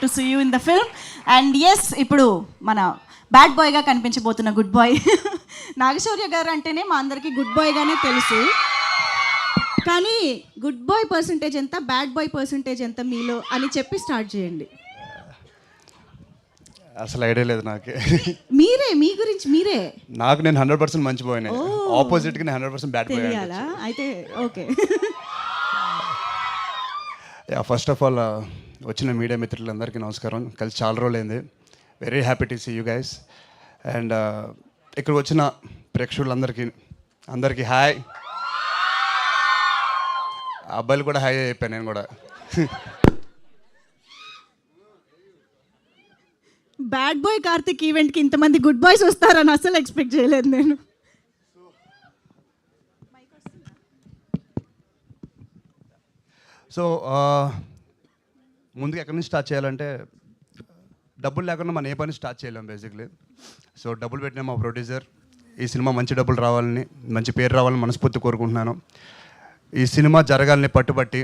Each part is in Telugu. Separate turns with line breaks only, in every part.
To see you in the film. And yes, ఇప్పుడు మన బ్యాడ్ బాయ్గా కనిపించబోతున్న గుడ్ బాయ్ నాగశౌర్య గారు అంటేనే మా అందరికీ గుడ్ బాయ్గానే తెలుసు. కానీ గుడ్ బాయ్ పర్సంటేజ్ ఎంత, బ్యాడ్ బాయ్ పర్సంటేజ్ ఎంత మీలో అని చెప్పి స్టార్ట్ చేయండి.
అసలు ఐడియా లేదు నాకు.
మీరే మీ గురించి మీరే.
నాకు నేను 100% మంచి బాయ్నే, ఆపోజిట్కి నేను 100% బ్యాడ్ బాయ్.
తెలియాలా అయితే? ఓకే.
ఫస్ట్ ఆఫ్ ఆల్ వచ్చిన మీడియా మిత్రులందరికీ నమస్కారం. కలిసి చాలా రోజులైంది. Very happy to see you guys. And ఇక్కడ వచ్చిన ప్రేక్షకులందరికీ హాయ్. అబ్బాయిలు కూడా హాయ్ అయిపోయాను నేను కూడా.
బ్యాడ్ బాయ్ కార్తిక్ ఈవెంట్కి ఇంతమంది గుడ్ బాయ్స్ వస్తారని అసలు ఎక్స్పెక్ట్ చేయలేదు నేను.
సో ముందుగా ఎక్కడి నుంచి స్టార్ట్ చేయాలంటే, డబ్బులు లేకుండా మనం ఏ పని స్టార్ట్ చేయలేం బేసిక్లీ. సో డబ్బులు పెట్టిన మా ప్రొడ్యూసర్ ఈ సినిమా మంచి డబ్బులు రావాలని, మంచి పేరు రావాలని మనస్ఫూర్తి కోరుకుంటున్నాను. ఈ సినిమా జరగాలని పట్టుబట్టి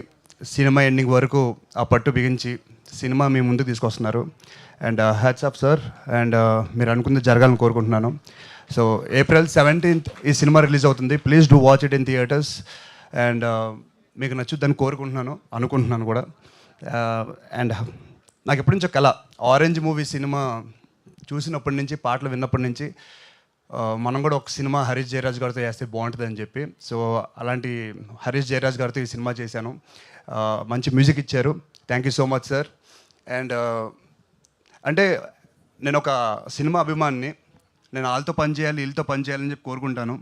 సినిమా ఎండింగ్ వరకు ఆ పట్టు బిగించి సినిమా మీ ముందుకు తీసుకొస్తున్నారు. And hats off sir. And మీరు అనుకుంది జరగాలని కోరుకుంటున్నాను. సో April 17th ఈ సినిమా రిలీజ్ అవుతుంది. Please do watch it in theatres. And మీకు నచ్చుద్దని అనుకుంటున్నాను కూడా. అండ్ నాకు ఎప్పటి నుంచో కళ, ఆరెంజ్ మూవీ సినిమా చూసినప్పటి నుంచి, పాటలు విన్నప్పటి నుంచి మనం కూడా ఒక సినిమా హరీష్ జయరాజ్ గారితో చేస్తే బాగుంటుందని చెప్పి, సో అలాంటి హరీష్ జయరాజ్ గారితో ఈ సినిమా చేశాను. మంచి మ్యూజిక్ ఇచ్చారు. Thank you so much sir. And అంటే నేను ఒక సినిమా అభిమానిని. నేను వాళ్ళతో పని చేయాలి, వీళ్ళతో పని చేయాలని చెప్పి కోరుకుంటాను.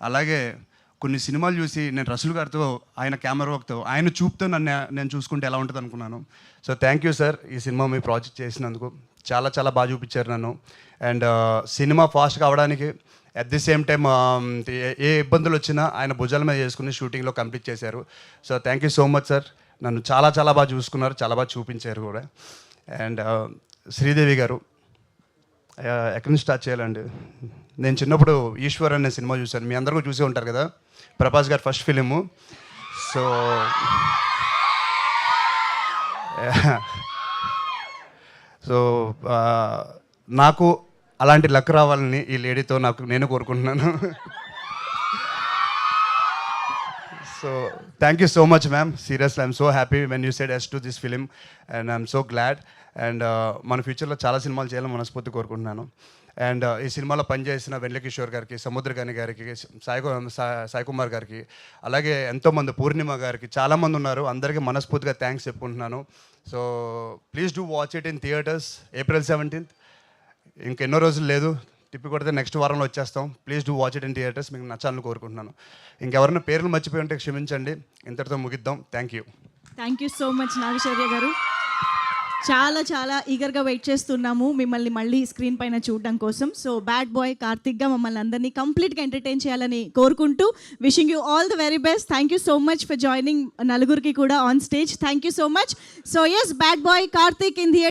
అలాగే కొన్ని సినిమాలు చూసి నేను రసూల్ గారితో, ఆయన కెమెరా వర్క్తో, ఆయన చూపుతో నేను చూసుకుంటే ఎలా ఉంటుంది అనుకున్నాను. సో థ్యాంక్ యూ సార్, ఈ సినిమా మీ ప్రాజెక్ట్ చేసినందుకు. చాలా చాలా బాగా చూపించారు నన్ను. అండ్ సినిమా ఫాస్ట్గా అవడానికి అట్ ది సేమ్ టైం ఏ ఇబ్బందులు వచ్చినా ఆయన భుజాల మీద చేసుకుని షూటింగ్లో కంప్లీట్ చేశారు. So thank you so much sir. నన్ను చాలా చాలా బాగా చూసుకున్నారు, చాలా బాగా చూపించారు కూడా. అండ్ శ్రీదేవి గారు, ఎక్కడి నుంచి స్టార్ట్ చేయాలండి? నేను చిన్నప్పుడు ఈశ్వర్ అనే సినిమా చూశాను. మీ అందరూ చూసే ఉంటారు కదా, ప్రభాస్ గారి ఫస్ట్ ఫిలిము. సో సో నాకు అలాంటి లక్ రావాలని ఈ లేడీతో నేను కోరుకుంటున్నాను. So thank you so much ma'am. Seriously I'm so happy when you said yes to this film. And I'm so glad. And మన ఫ్యూచర్లో చాలా సినిమాలు చేయాలని మనస్ఫూర్తి కోరుకుంటున్నాను. అండ్ ఈ సినిమాలో పనిచేసిన వెంకటేశ్వర్ గారికి, సముద్రగాని గారికి, సాయి కుమార్ గారికి, అలాగే ఎంతోమంది, పూర్ణిమ గారికి, చాలామంది ఉన్నారు. అందరికీ మనస్ఫూర్తిగా థ్యాంక్స్ చెప్పుకుంటున్నాను. So please do watch it in theatres April 17th. ఇంకెన్నో రోజులు లేదు, తిప్పి కొడితే నెక్స్ట్ వారంలో వచ్చేస్తాం. Please do watch it in theatres. మీకు నచ్చాలని కోరుకుంటున్నాను. ఇంకెవరైనా పేర్లు మర్చిపోయి ఉంటే క్షమించండి. ఇంతటితో ముగిద్దాం. Thank you.
Thank you so much Naga Shaurya గారు. చాలా చాలా ఈగర్గా వెయిట్ చేస్తున్నాము మిమ్మల్ని మళ్ళీ స్క్రీన్ పైన చూడడం కోసం. సో బ్యాడ్ బాయ్ కార్తిక్గా మమ్మల్ని అందరినీ కంప్లీట్గా ఎంటర్టైన్ చేయాలని కోరుకుంటూ wishing you all the very best. Thank you so much for joining నలుగురికి కూడా on stage. Thank you so much. So yes, bad boy Karthik in theatre.